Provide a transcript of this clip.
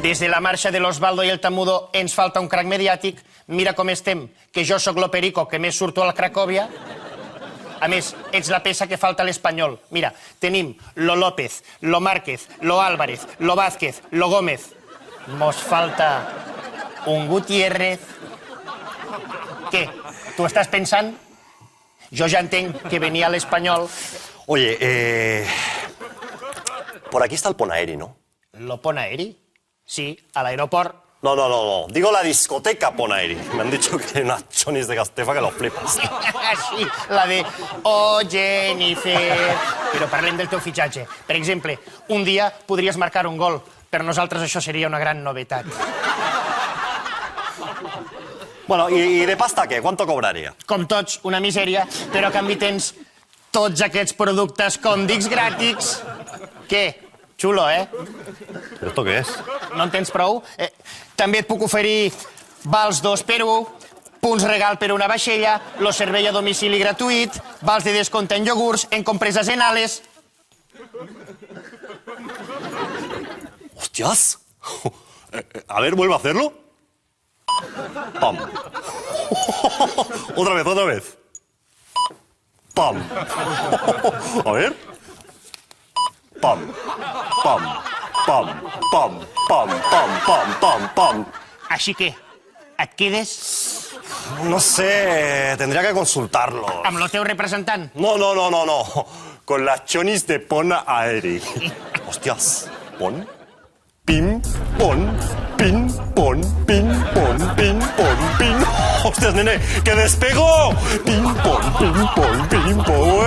Des de la marxa de l'Osvaldo i el Tamudo ens falta un crac mediàtic. Mira com estem, que jo sóc lo perico que més surto al Cracòvia. A més, ets la peça que falta a l'Espanyol. Mira, tenim lo López, lo Márquez, lo Álvarez, lo Vázquez, lo Gómez. Mos falta un Gutiérrez. Què? Tu estàs pensant? Jo ja entenc que venia a l'Espanyol. Oye, por aquí está el pont aeri, ¿no? Lo pon aeri? Sí, a l'aeroport. No. Digo la discoteca Pont Aeri. Me han dicho que hay unas chonis de Castefa que los flipas. Sí, la de Oh, Jennifer. Però parlem del teu fitxatge. Per exemple, un dia podries marcar un gol. Per nosaltres això seria una gran novetat. Bueno, ¿y de pasta qué? ¿Cuánto cobraría? Com tots, una misèria, però a canvi tens tots aquests productes còndics gràtics. Què? Xulo, eh? ¿Pero esto qué es? No en tens prou? També et puc oferir vals 2 per 1, punts regal per una vaixella, lo servei a domicili gratuït, vals de descompte en iogurts, en compreses en ales... ¡Hostias! A ver, ¿vuelve a hacerlo? ¡Pam! Otra vez. ¡Pam! A ver. ¡Pam! ¡Pam! Així que, et quedes No sé, tendría que consultarlo. amb lo teu representant? No. Con las chonis de Pont Aeri. Hostias, pon, pim, pon, pin, pon, pin, pon, pin, pon, pin. Hostias, nene, que despego. Pim, pon, pim, pon, pim, pon.